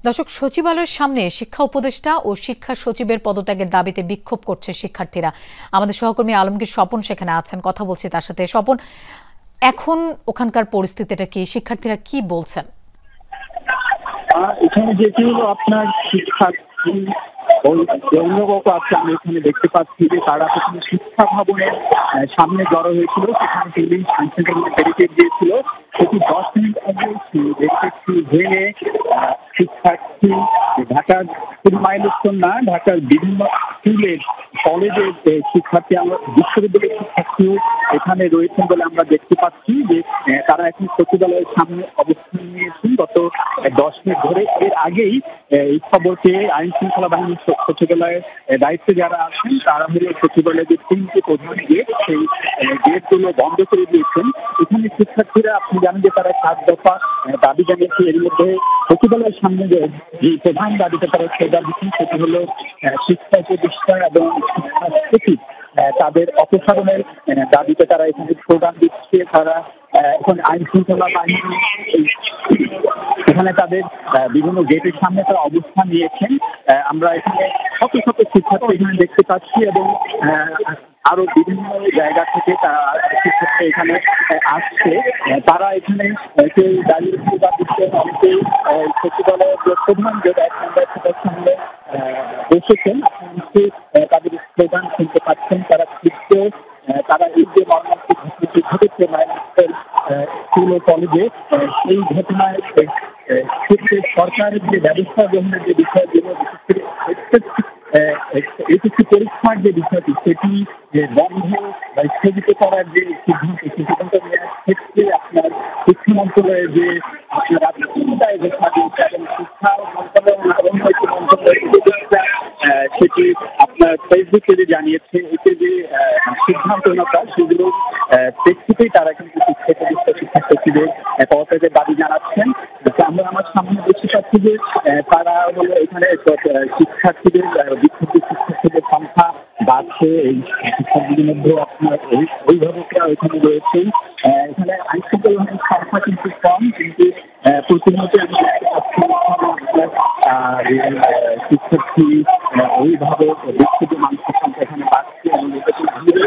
দর্শক, সচিবালয়ের সামনে শিক্ষা উপদেষ্টা ও শিক্ষা সচিবের পদত্যাগের দাবিতে বিক্ষোভ করছে শিক্ষার্থীরা। আমাদের সহকর্মী আলমগীর স্বপন সেখানে আছেন, কথা বলছি তার সাথে। স্বপন, এখন ওখানকার পরিস্থিতিটা কি, শিক্ষার্থীরা কি বলছেন? এখানে যেটি হলো আপনার শিক্ষার্থী অভিভাবক আছে, আমি এখানে দেখতে পাচ্ছি যে তারা প্রথমে শিক্ষা ভবনের সামনে জড়ো হয়েছিল। সেখানে পুলিশ আইনশৃঙ্খলা ব্যারিকেড দিয়েছিল। সেটি 10 মিনিট আগে ব্যারিকেডটি ভেঙে শিক্ষার্থী ঢাকার শুধু মাইলস্টোন না, ঢাকার বিভিন্ন স্কুলের কলেজের শিক্ষার্থী, আমরা বিশ্ববিদ্যালয়ের শিক্ষার্থীও এখানে রয়েছেন বলে আমরা দেখতে পাচ্ছি যে তারা এখন সচিবালয়ের সামনে অবস্থান নিয়েছেন গত 10 মিনিট ধরে। এর আগেই এই খবরকে আইন শৃঙ্খলা বাহিনীর সচিবালয়ের দায়িত্বে যারা আছেন তারা হলো সচিবালয়ের যে 3টি প্রধান গেট, সেই গেটগুলো বন্ধ করে দিয়েছেন। এখানে শিক্ষার্থীরা, আপনি জানেন যে তারা 7 দফা দাবি জানিয়েছে। এর মধ্যে সচিবালয়ের সামনে যে প্রধান দাবিটা তারা সেটা দিচ্ছেন সেটি হলো শিক্ষা উপদেষ্টা এবং শিক্ষা সচিব তাদের অপসারণের দাবিতে তারা এখানে স্লোগান দিচ্ছে। তারা এখন আইন শৃঙ্খলা বাহিনী এখানে তাদের বিভিন্ন গেটের সামনে তারা অবস্থান নিয়েছেন। আমরা এখানে শত শত শিক্ষার্থী এখানে দেখতে পাচ্ছি এবং আরো বিভিন্ন জায়গা থেকে তারা শিক্ষার্থী এখানে আসছে। তারা এখানে কেউ দাঁড়িয়ে স্লোগান দিচ্ছেন, অনেকেই সচিবালয়ের প্রধান গেট 1 নম্বর সেটার সামনে বসেছেন। আপনি তাদের স্লোগান শুনতে পাচ্ছেন। তারা ক্ষিপ্ত, তারা এই যে মর্মান্তিক ঘটনাটি ঘটেছে মাইলস্টোন স্কুল ও কলেজে, সেই ঘটনায় ক্ষেত্রে সরকারের যে ব্যবস্থা গ্রহণের যে বিষয়গুলো, বিশেষ করে এইচএসসি পরীক্ষার যে বিষয়টি সেটি বন্ধ বা স্থগিত করার যে সিদ্ধান্ত নেওয়ার ক্ষেত্রে আপনার শিক্ষা মন্ত্রণালয়ের যে আপনার চিন্তায় ঘোষণা দিয়েছে এবং শিক্ষা মন্ত্রণালয় এবং মন্ত্রণালয়ের সেটি আপনার ফেসবুকে যে জানিয়েছে, এতে যে সিদ্ধান্ত নেওয়া সেগুলো প্রেক্ষিতেই তারা কিন্তু শিক্ষা সচিবের পদত্যাগের দাবি জানাচ্ছেন। আমরা আমার সামনে দেখতে পাচ্ছি যে তারা হলো এখানে শিক্ষার্থীদের বিক্ষুব্ধ শিক্ষার্থীদের সংখ্যা বাড়ছে। এই শিক্ষার্থীদের মধ্যে আপনার অভিভাবকরা এখানে রয়েছেন। এখানে আইনশৃঙ্খলা বাহিনীর সংখ্যা কিন্তু কম, কিন্তু প্রতিনিয়ত আমি দেখতে পাচ্ছি শিক্ষার্থী অভিভাবক বিক্ষুব্ধ মানুষের সংখ্যা এখানে বাড়ছে এবং ঘিরে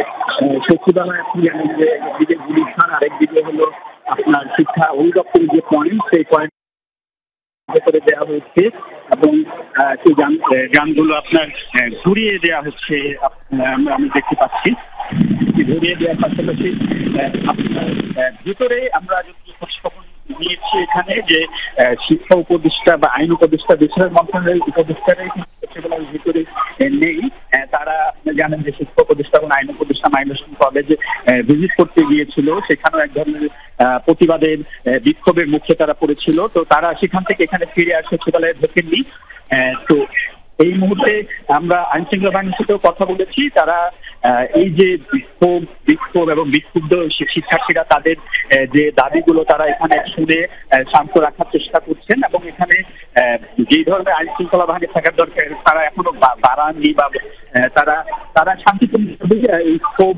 সচিবালয় একদিকে গুলিস্তান, আরেকদিকে হলো আপনার শিক্ষা অধিদপ্তরের যে পয়েন্ট, সেই পয়েন্ট করে দেওয়া হচ্ছে এবং সেই যানগুলো আপনার ঘুরিয়ে দেওয়া হচ্ছে। আমি দেখতে পাচ্ছি ঘুরিয়ে দেওয়ার পাশাপাশি আপনার ভিতরে আমরা যদি খোঁজখবর নিয়েছি এখানে যে শিক্ষা উপদেষ্টা বা আইন উপদেষ্টা, দেশের মন্ত্রণালয়ের উপদেষ্টারাই সচিবালয়ের ভিতরে নেই। তারা জানেন যে শিক্ষা উপদেষ্টা এবং আইন উপদেষ্টা মাইলস্টোন কলেজে ভিজিট করতে গিয়েছিল। সেখানেও এক ধরনের প্রতিবাদের বিক্ষোভের মুখে তারা পড়েছিল। তো তারা সেখান থেকে এখানে ফিরে আর সচিবালয়ে ঢোকেননি। তো এই মুহূর্তে আমরা আইন শৃঙ্খলা বাহিনীর সাথেও কথা বলেছি। তারা এই যে বিক্ষোভ এবং বিক্ষুব্ধ শিক্ষার্থীরা তাদের যে দাবিগুলো তারা এখানে শুনে শান্ত রাখার চেষ্টা করছেন এবং এখানে যে ধরনের আইন শৃঙ্খলা বাহিনী থাকার দরকার তারা এখনো বাড়াননি বা তারা শান্তিপূর্ণভাবে এই ক্ষোভ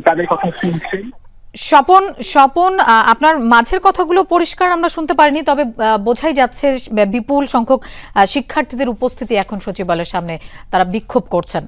তাদের কথা শুনছেন। স্বপন, আপনার মাঝের কথাগুলো পরিষ্কার আমরা শুনতে পারিনি, তবে বোঝাই যাচ্ছে বিপুল সংখ্যক শিক্ষার্থীদের উপস্থিতি এখন সচিবালয়ের সামনে, তারা বিক্ষোভ করছেন।